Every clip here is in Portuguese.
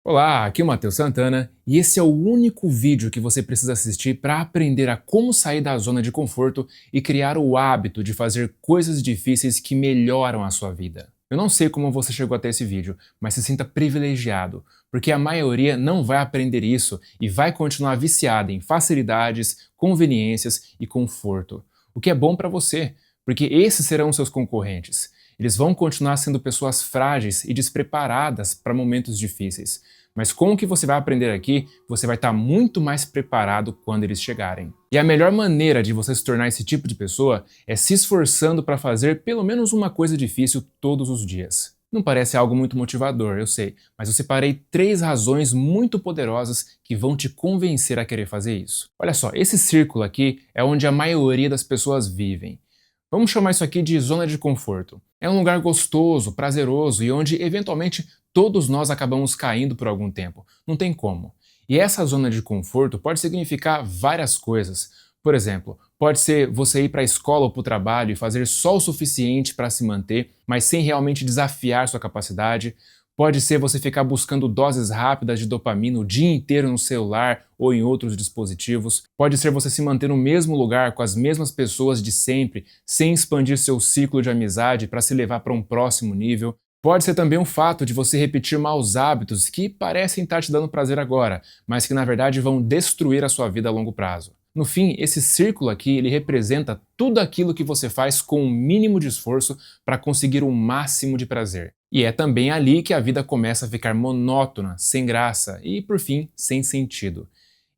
Olá, aqui é o Matheus Santana e esse é o único vídeo que você precisa assistir para aprender a como sair da zona de conforto e criar o hábito de fazer coisas difíceis que melhoram a sua vida. Eu não sei como você chegou até esse vídeo, mas se sinta privilegiado, porque a maioria não vai aprender isso e vai continuar viciada em facilidades, conveniências e conforto. O que é bom para você, porque esses serão seus concorrentes. Eles vão continuar sendo pessoas frágeis e despreparadas para momentos difíceis. Mas com o que você vai aprender aqui, você vai estar muito mais preparado quando eles chegarem. E a melhor maneira de você se tornar esse tipo de pessoa é se esforçando para fazer pelo menos uma coisa difícil todos os dias. Não parece algo muito motivador, eu sei, mas eu separei 3 razões muito poderosas que vão te convencer a querer fazer isso. Olha só, esse círculo aqui é onde a maioria das pessoas vivem. Vamos chamar isso aqui de zona de conforto. É um lugar gostoso, prazeroso e onde, eventualmente, todos nós acabamos caindo por algum tempo. Não tem como. E essa zona de conforto pode significar várias coisas. Por exemplo, pode ser você ir para a escola ou para o trabalho e fazer só o suficiente para se manter, mas sem realmente desafiar sua capacidade. Pode ser você ficar buscando doses rápidas de dopamina o dia inteiro no celular ou em outros dispositivos. Pode ser você se manter no mesmo lugar com as mesmas pessoas de sempre, sem expandir seu ciclo de amizade para se levar para um próximo nível. Pode ser também o fato de você repetir maus hábitos que parecem estar te dando prazer agora, mas que na verdade vão destruir a sua vida a longo prazo. No fim, esse círculo aqui, ele representa tudo aquilo que você faz com o mínimo de esforço para conseguir o máximo de prazer. E é também ali que a vida começa a ficar monótona, sem graça e, por fim, sem sentido.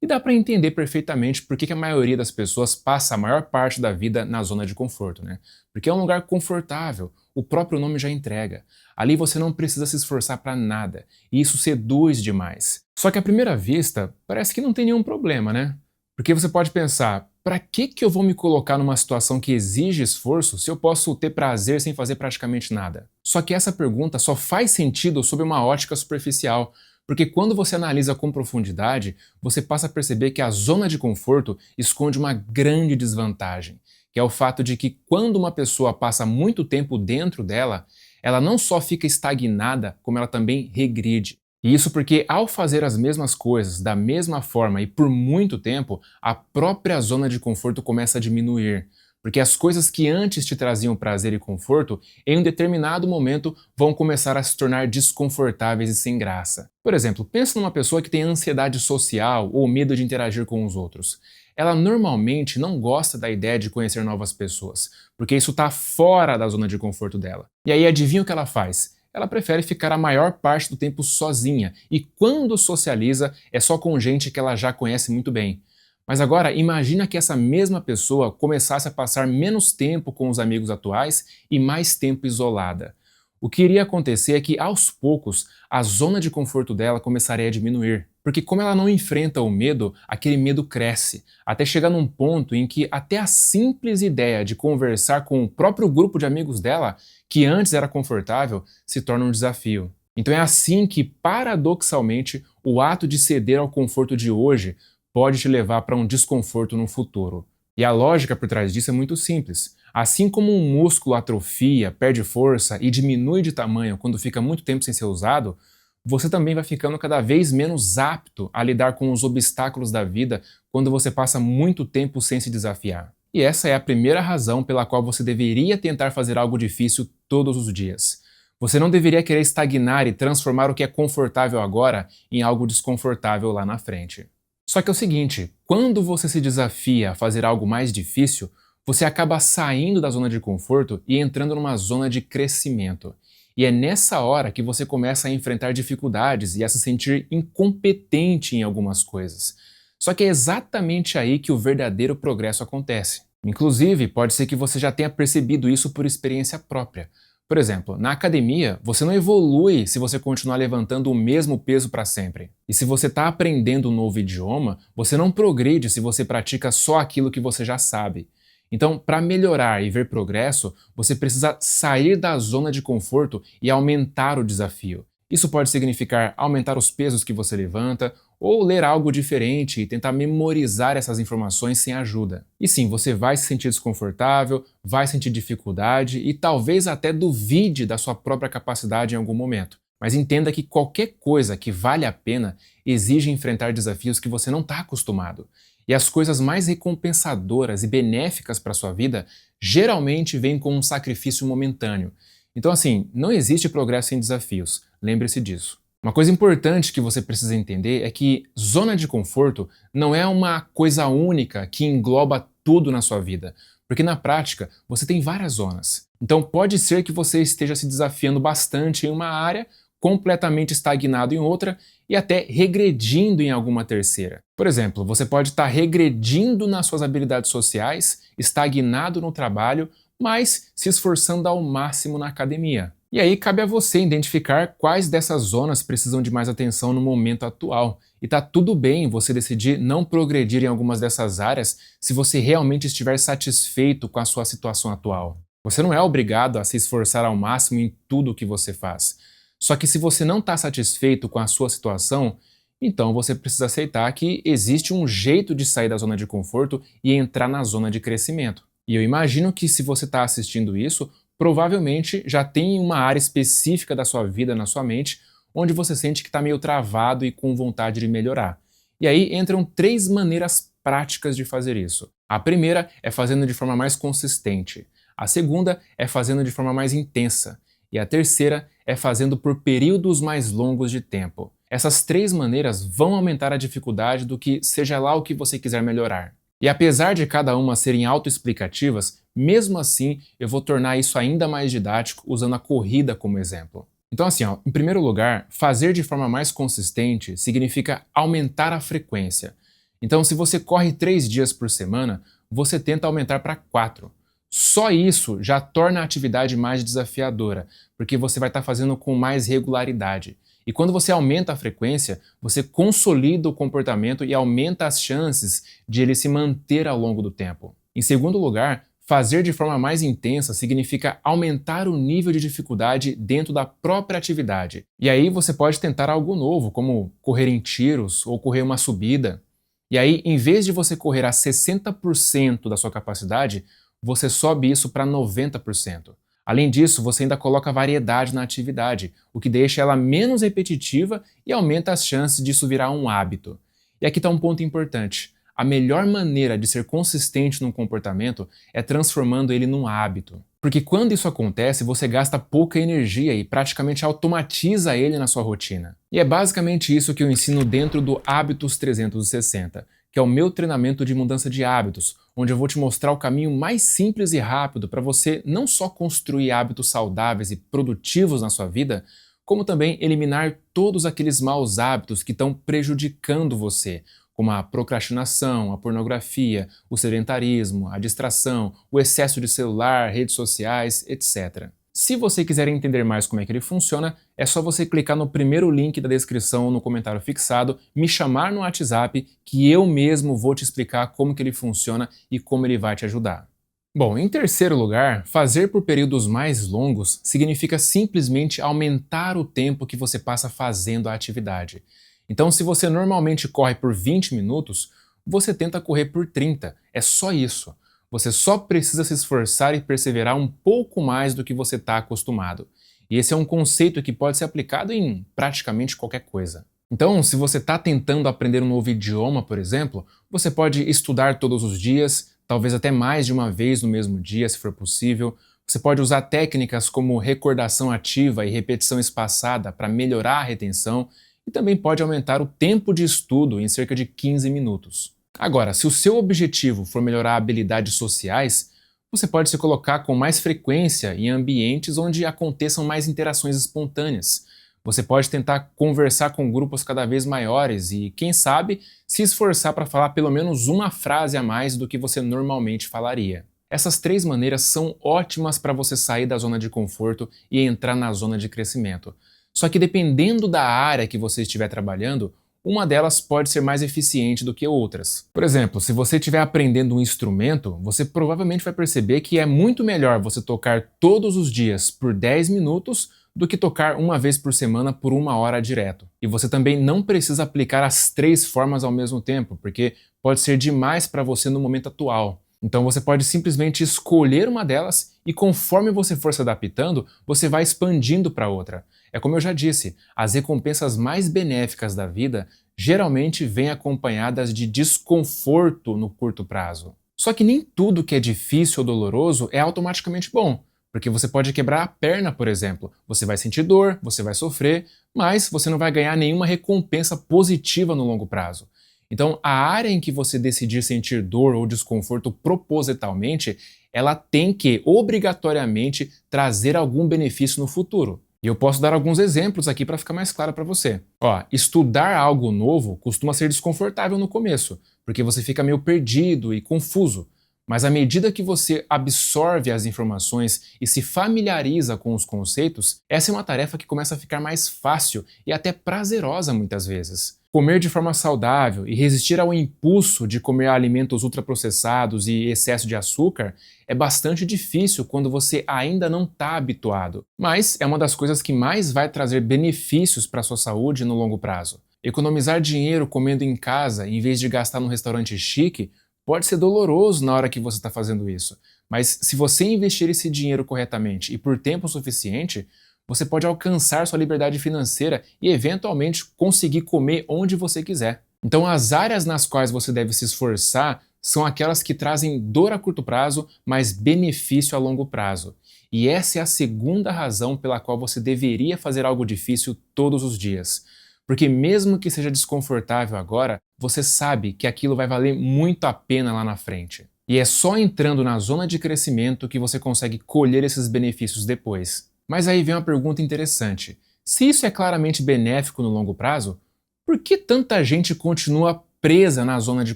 E dá para entender perfeitamente por que a maioria das pessoas passa a maior parte da vida na zona de conforto, né? Porque é um lugar confortável, o próprio nome já entrega. Ali você não precisa se esforçar para nada, e isso seduz demais. Só que à primeira vista, parece que não tem nenhum problema, né? Porque você pode pensar, para que eu vou me colocar numa situação que exige esforço se eu posso ter prazer sem fazer praticamente nada? Só que essa pergunta só faz sentido sob uma ótica superficial, porque quando você analisa com profundidade, você passa a perceber que a zona de conforto esconde uma grande desvantagem, que é o fato de que quando uma pessoa passa muito tempo dentro dela, ela não só fica estagnada, como ela também regride. E isso porque, ao fazer as mesmas coisas da mesma forma e por muito tempo, a própria zona de conforto começa a diminuir. Porque as coisas que antes te traziam prazer e conforto, em um determinado momento, vão começar a se tornar desconfortáveis e sem graça. Por exemplo, pensa numa pessoa que tem ansiedade social ou medo de interagir com os outros. Ela normalmente não gosta da ideia de conhecer novas pessoas, porque isso está fora da zona de conforto dela. E aí adivinha o que ela faz? Ela prefere ficar a maior parte do tempo sozinha, e quando socializa é só com gente que ela já conhece muito bem. Mas agora imagina que essa mesma pessoa começasse a passar menos tempo com os amigos atuais e mais tempo isolada. O que iria acontecer é que, aos poucos, a zona de conforto dela começaria a diminuir. Porque como ela não enfrenta o medo, aquele medo cresce, até chegar num ponto em que até a simples ideia de conversar com o próprio grupo de amigos dela, que antes era confortável, se torna um desafio. Então é assim que, paradoxalmente, o ato de ceder ao conforto de hoje pode te levar para um desconforto no futuro. E a lógica por trás disso é muito simples. Assim como um músculo atrofia, perde força e diminui de tamanho quando fica muito tempo sem ser usado, você também vai ficando cada vez menos apto a lidar com os obstáculos da vida quando você passa muito tempo sem se desafiar. E essa é a primeira razão pela qual você deveria tentar fazer algo difícil todos os dias. Você não deveria querer estagnar e transformar o que é confortável agora em algo desconfortável lá na frente. Só que é o seguinte, quando você se desafia a fazer algo mais difícil, você acaba saindo da zona de conforto e entrando numa zona de crescimento. E é nessa hora que você começa a enfrentar dificuldades e a se sentir incompetente em algumas coisas. Só que é exatamente aí que o verdadeiro progresso acontece. Inclusive, pode ser que você já tenha percebido isso por experiência própria. Por exemplo, na academia, você não evolui se você continuar levantando o mesmo peso para sempre. E se você está aprendendo um novo idioma, você não progride se você pratica só aquilo que você já sabe. Então, para melhorar e ver progresso, você precisa sair da zona de conforto e aumentar o desafio. Isso pode significar aumentar os pesos que você levanta, ou ler algo diferente e tentar memorizar essas informações sem ajuda. E sim, você vai se sentir desconfortável, vai sentir dificuldade e talvez até duvide da sua própria capacidade em algum momento. Mas entenda que qualquer coisa que vale a pena exige enfrentar desafios que você não está acostumado. E as coisas mais recompensadoras e benéficas para sua vida geralmente vêm com um sacrifício momentâneo. Então, assim, não existe progresso sem desafios. Lembre-se disso. Uma coisa importante que você precisa entender é que zona de conforto não é uma coisa única que engloba tudo na sua vida, porque na prática você tem várias zonas. Então pode ser que você esteja se desafiando bastante em uma área, completamente estagnado em outra e até regredindo em alguma terceira. Por exemplo, você pode estar regredindo nas suas habilidades sociais, estagnado no trabalho, mas se esforçando ao máximo na academia. E aí cabe a você identificar quais dessas zonas precisam de mais atenção no momento atual. E tá tudo bem você decidir não progredir em algumas dessas áreas se você realmente estiver satisfeito com a sua situação atual. Você não é obrigado a se esforçar ao máximo em tudo o que você faz. Só que se você não está satisfeito com a sua situação, então você precisa aceitar que existe um jeito de sair da zona de conforto e entrar na zona de crescimento. E eu imagino que se você está assistindo isso, provavelmente já tem uma área específica da sua vida na sua mente onde você sente que está meio travado e com vontade de melhorar. E aí entram 3 maneiras práticas de fazer isso. A primeira é fazendo de forma mais consistente. A segunda é fazendo de forma mais intensa. E a terceira é fazendo por períodos mais longos de tempo. Essas 3 maneiras vão aumentar a dificuldade do que seja lá o que você quiser melhorar. E apesar de cada uma serem autoexplicativas, mesmo assim eu vou tornar isso ainda mais didático usando a corrida como exemplo. Então assim, em primeiro lugar, fazer de forma mais consistente significa aumentar a frequência. Então se você corre 3 dias por semana, você tenta aumentar para 4. Só isso já torna a atividade mais desafiadora, porque você vai estar fazendo com mais regularidade. E quando você aumenta a frequência, você consolida o comportamento e aumenta as chances de ele se manter ao longo do tempo. Em segundo lugar, fazer de forma mais intensa significa aumentar o nível de dificuldade dentro da própria atividade. E aí você pode tentar algo novo, como correr em tiros ou correr uma subida. E aí, em vez de você correr a 60% da sua capacidade, você sobe isso para 90%. Além disso, você ainda coloca variedade na atividade, o que deixa ela menos repetitiva e aumenta as chances disso virar um hábito. E aqui está um ponto importante. A melhor maneira de ser consistente num comportamento é transformando ele num hábito. Porque quando isso acontece, você gasta pouca energia e praticamente automatiza ele na sua rotina. E é basicamente isso que eu ensino dentro do Hábitos 360, que é o meu treinamento de mudança de hábitos, onde eu vou te mostrar o caminho mais simples e rápido para você não só construir hábitos saudáveis e produtivos na sua vida, como também eliminar todos aqueles maus hábitos que estão prejudicando você, como a procrastinação, a pornografia, o sedentarismo, a distração, o excesso de celular, redes sociais, etc. Se você quiser entender mais como é que ele funciona, é só você clicar no primeiro link da descrição ou no comentário fixado, me chamar no WhatsApp, que eu mesmo vou te explicar como que ele funciona e como ele vai te ajudar. Bom, em terceiro lugar, fazer por períodos mais longos significa simplesmente aumentar o tempo que você passa fazendo a atividade. Então, se você normalmente corre por 20 minutos, você tenta correr por 30. É só isso. Você só precisa se esforçar e perseverar um pouco mais do que você está acostumado. E esse é um conceito que pode ser aplicado em praticamente qualquer coisa. Então, se você está tentando aprender um novo idioma, por exemplo, você pode estudar todos os dias, talvez até mais de uma vez no mesmo dia, se for possível. Você pode usar técnicas como recordação ativa e repetição espaçada para melhorar a retenção e também pode aumentar o tempo de estudo em cerca de 15 minutos. Agora, se o seu objetivo for melhorar habilidades sociais, você pode se colocar com mais frequência em ambientes onde aconteçam mais interações espontâneas. Você pode tentar conversar com grupos cada vez maiores e, quem sabe, se esforçar para falar pelo menos uma frase a mais do que você normalmente falaria. Essas 3 maneiras são ótimas para você sair da zona de conforto e entrar na zona de crescimento. Só que dependendo da área que você estiver trabalhando, uma delas pode ser mais eficiente do que outras. Por exemplo, se você estiver aprendendo um instrumento, você provavelmente vai perceber que é muito melhor você tocar todos os dias por 10 minutos do que tocar uma vez por semana por 1 hora direto. E você também não precisa aplicar as 3 formas ao mesmo tempo, porque pode ser demais para você no momento atual. Então você pode simplesmente escolher uma delas E conforme você for se adaptando, você vai expandindo para outra. É como eu já disse, as recompensas mais benéficas da vida geralmente vêm acompanhadas de desconforto no curto prazo. Só que nem tudo que é difícil ou doloroso é automaticamente bom, porque você pode quebrar a perna, por exemplo. Você vai sentir dor, você vai sofrer, mas você não vai ganhar nenhuma recompensa positiva no longo prazo. Então, a área em que você decidir sentir dor ou desconforto propositalmente, ela tem que, obrigatoriamente, trazer algum benefício no futuro. E eu posso dar alguns exemplos aqui para ficar mais claro para você. Ó, estudar algo novo costuma ser desconfortável no começo, porque você fica meio perdido e confuso. Mas à medida que você absorve as informações e se familiariza com os conceitos, essa é uma tarefa que começa a ficar mais fácil e até prazerosa muitas vezes. Comer de forma saudável e resistir ao impulso de comer alimentos ultraprocessados e excesso de açúcar é bastante difícil quando você ainda não está habituado, mas é uma das coisas que mais vai trazer benefícios para a sua saúde no longo prazo. Economizar dinheiro comendo em casa em vez de gastar num restaurante chique pode ser doloroso na hora que você está fazendo isso, mas se você investir esse dinheiro corretamente e por tempo suficiente, você pode alcançar sua liberdade financeira e eventualmente conseguir comer onde você quiser. Então as áreas nas quais você deve se esforçar são aquelas que trazem dor a curto prazo, mas benefício a longo prazo. E essa é a segunda razão pela qual você deveria fazer algo difícil todos os dias. Porque mesmo que seja desconfortável agora, você sabe que aquilo vai valer muito a pena lá na frente. E é só entrando na zona de crescimento que você consegue colher esses benefícios depois. Mas aí vem uma pergunta interessante. Se isso é claramente benéfico no longo prazo, por que tanta gente continua presa na zona de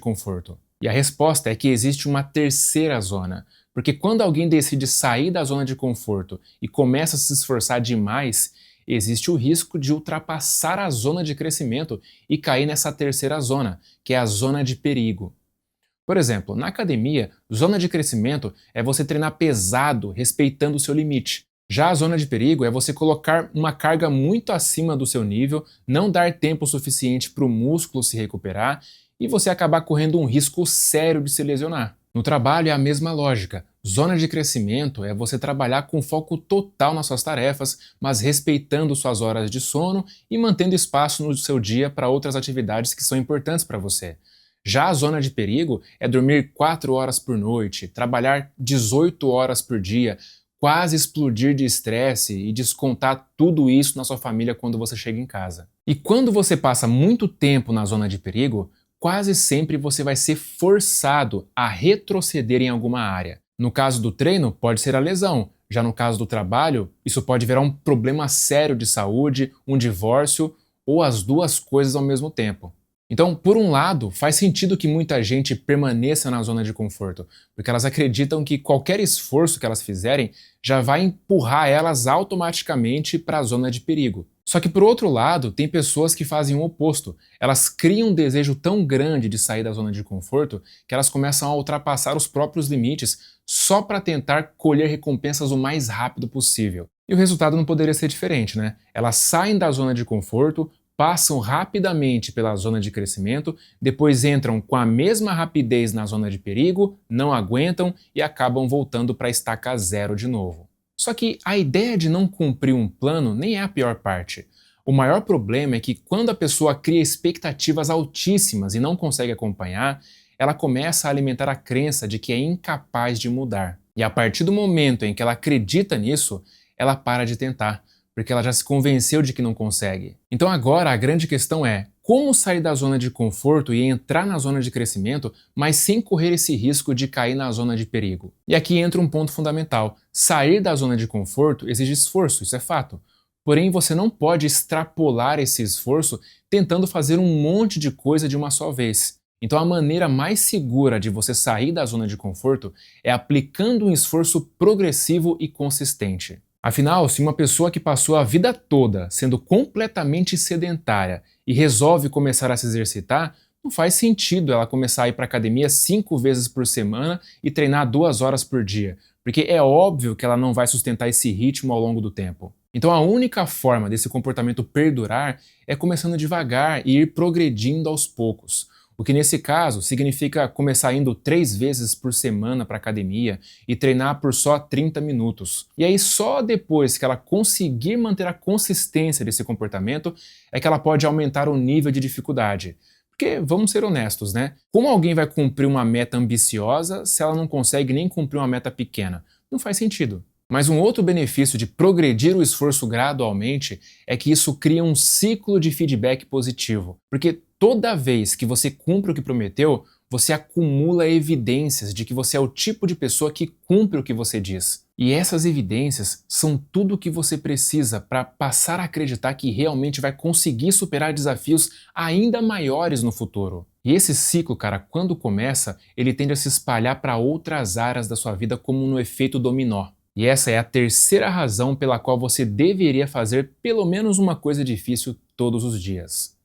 conforto? E a resposta é que existe uma terceira zona. Porque quando alguém decide sair da zona de conforto e começa a se esforçar demais, existe o risco de ultrapassar a zona de crescimento e cair nessa terceira zona, que é a zona de perigo. Por exemplo, na academia, zona de crescimento é você treinar pesado, respeitando o seu limite. Já a zona de perigo é você colocar uma carga muito acima do seu nível, não dar tempo suficiente para o músculo se recuperar e você acabar correndo um risco sério de se lesionar. No trabalho é a mesma lógica. Zona de crescimento é você trabalhar com foco total nas suas tarefas, mas respeitando suas horas de sono e mantendo espaço no seu dia para outras atividades que são importantes para você. Já a zona de perigo é dormir 4 horas por noite, trabalhar 18 horas por dia, quase explodir de estresse e descontar tudo isso na sua família quando você chega em casa. E quando você passa muito tempo na zona de perigo, quase sempre você vai ser forçado a retroceder em alguma área. No caso do treino, pode ser a lesão. Já no caso do trabalho, isso pode virar um problema sério de saúde, um divórcio ou as duas coisas ao mesmo tempo. Então, por um lado, faz sentido que muita gente permaneça na zona de conforto, porque elas acreditam que qualquer esforço que elas fizerem já vai empurrar elas automaticamente para a zona de perigo. Só que, por outro lado, tem pessoas que fazem o oposto. Elas criam um desejo tão grande de sair da zona de conforto que elas começam a ultrapassar os próprios limites só para tentar colher recompensas o mais rápido possível. E o resultado não poderia ser diferente, né? Elas saem da zona de conforto, passam rapidamente pela zona de crescimento, depois entram com a mesma rapidez na zona de perigo, não aguentam e acabam voltando para a estaca zero de novo. Só que a ideia de não cumprir um plano nem é a pior parte. O maior problema é que quando a pessoa cria expectativas altíssimas e não consegue acompanhar, ela começa a alimentar a crença de que é incapaz de mudar. E a partir do momento em que ela acredita nisso, ela para de tentar, porque ela já se convenceu de que não consegue. Então agora a grande questão é como sair da zona de conforto e entrar na zona de crescimento, mas sem correr esse risco de cair na zona de perigo. E aqui entra um ponto fundamental. Sair da zona de conforto exige esforço, isso é fato. Porém, você não pode extrapolar esse esforço tentando fazer um monte de coisa de uma só vez. Então a maneira mais segura de você sair da zona de conforto é aplicando um esforço progressivo e consistente. Afinal, se uma pessoa que passou a vida toda sendo completamente sedentária e resolve começar a se exercitar, não faz sentido ela começar a ir para a academia 5 vezes por semana e treinar 2 horas por dia, porque é óbvio que ela não vai sustentar esse ritmo ao longo do tempo. Então a única forma desse comportamento perdurar é começando devagar e ir progredindo aos poucos. O que nesse caso significa começar indo 3 vezes por semana para academia e treinar por só 30 minutos. E aí só depois que ela conseguir manter a consistência desse comportamento é que ela pode aumentar o nível de dificuldade. Porque, vamos ser honestos, né? Como alguém vai cumprir uma meta ambiciosa se ela não consegue nem cumprir uma meta pequena? Não faz sentido. Mas um outro benefício de progredir o esforço gradualmente é que isso cria um ciclo de feedback positivo. Porque toda vez que você cumpre o que prometeu, você acumula evidências de que você é o tipo de pessoa que cumpre o que você diz. E essas evidências são tudo o que você precisa para passar a acreditar que realmente vai conseguir superar desafios ainda maiores no futuro. E esse ciclo, cara, quando começa, ele tende a se espalhar para outras áreas da sua vida como no efeito dominó. E essa é a terceira razão pela qual você deveria fazer pelo menos uma coisa difícil todos os dias.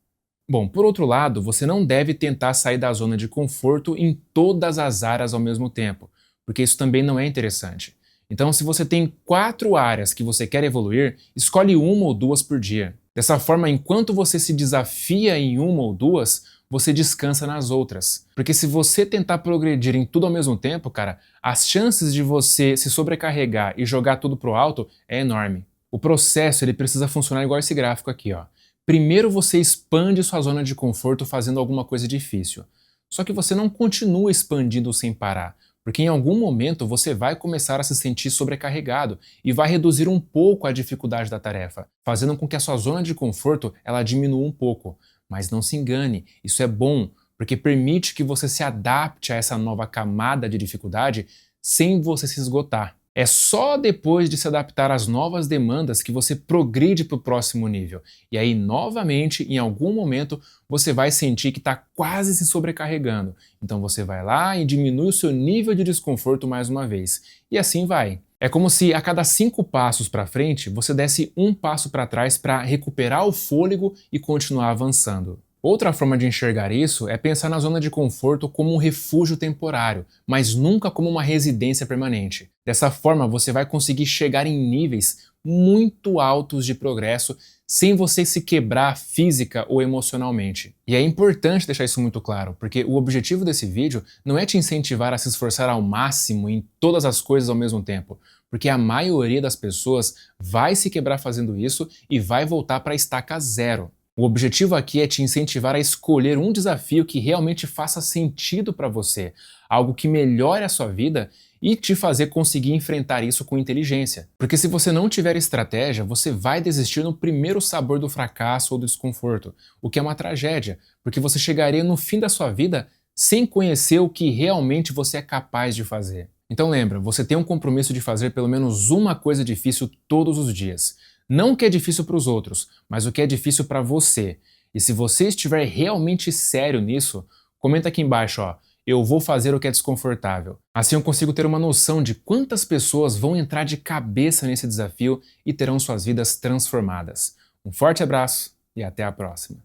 Bom, por outro lado, você não deve tentar sair da zona de conforto em todas as áreas ao mesmo tempo, porque isso também não é interessante. Então, se você tem 4 áreas que você quer evoluir, escolhe uma ou duas por dia. Dessa forma, enquanto você se desafia em uma ou duas, você descansa nas outras. Porque se você tentar progredir em tudo ao mesmo tempo, cara, as chances de você se sobrecarregar e jogar tudo pro alto é enorme. O processo ele precisa funcionar igual esse gráfico aqui, ó. Primeiro você expande sua zona de conforto fazendo alguma coisa difícil. Só que você não continua expandindo sem parar, porque em algum momento você vai começar a se sentir sobrecarregado e vai reduzir um pouco a dificuldade da tarefa, fazendo com que a sua zona de conforto ela diminua um pouco. Mas não se engane, isso é bom, porque permite que você se adapte a essa nova camada de dificuldade sem você se esgotar. É só depois de se adaptar às novas demandas que você progride para o próximo nível. E aí, novamente, em algum momento, você vai sentir que está quase se sobrecarregando. Então você vai lá e diminui o seu nível de desconforto mais uma vez. E assim vai. É como se a cada 5 passos para frente, você desse um passo para trás para recuperar o fôlego e continuar avançando. Outra forma de enxergar isso é pensar na zona de conforto como um refúgio temporário, mas nunca como uma residência permanente. Dessa forma, você vai conseguir chegar em níveis muito altos de progresso sem você se quebrar física ou emocionalmente. E é importante deixar isso muito claro, porque o objetivo desse vídeo não é te incentivar a se esforçar ao máximo em todas as coisas ao mesmo tempo, porque a maioria das pessoas vai se quebrar fazendo isso e vai voltar para a estaca zero. O objetivo aqui é te incentivar a escolher um desafio que realmente faça sentido para você, algo que melhore a sua vida e te fazer conseguir enfrentar isso com inteligência. Porque se você não tiver estratégia, você vai desistir no primeiro sabor do fracasso ou do desconforto, o que é uma tragédia, porque você chegaria no fim da sua vida sem conhecer o que realmente você é capaz de fazer. Então lembra, você tem um compromisso de fazer pelo menos uma coisa difícil todos os dias. Não o que é difícil para os outros, mas o que é difícil para você. E se você estiver realmente sério nisso, comenta aqui embaixo, ó, eu vou fazer o que é desconfortável. Assim eu consigo ter uma noção de quantas pessoas vão entrar de cabeça nesse desafio e terão suas vidas transformadas. Um forte abraço e até a próxima.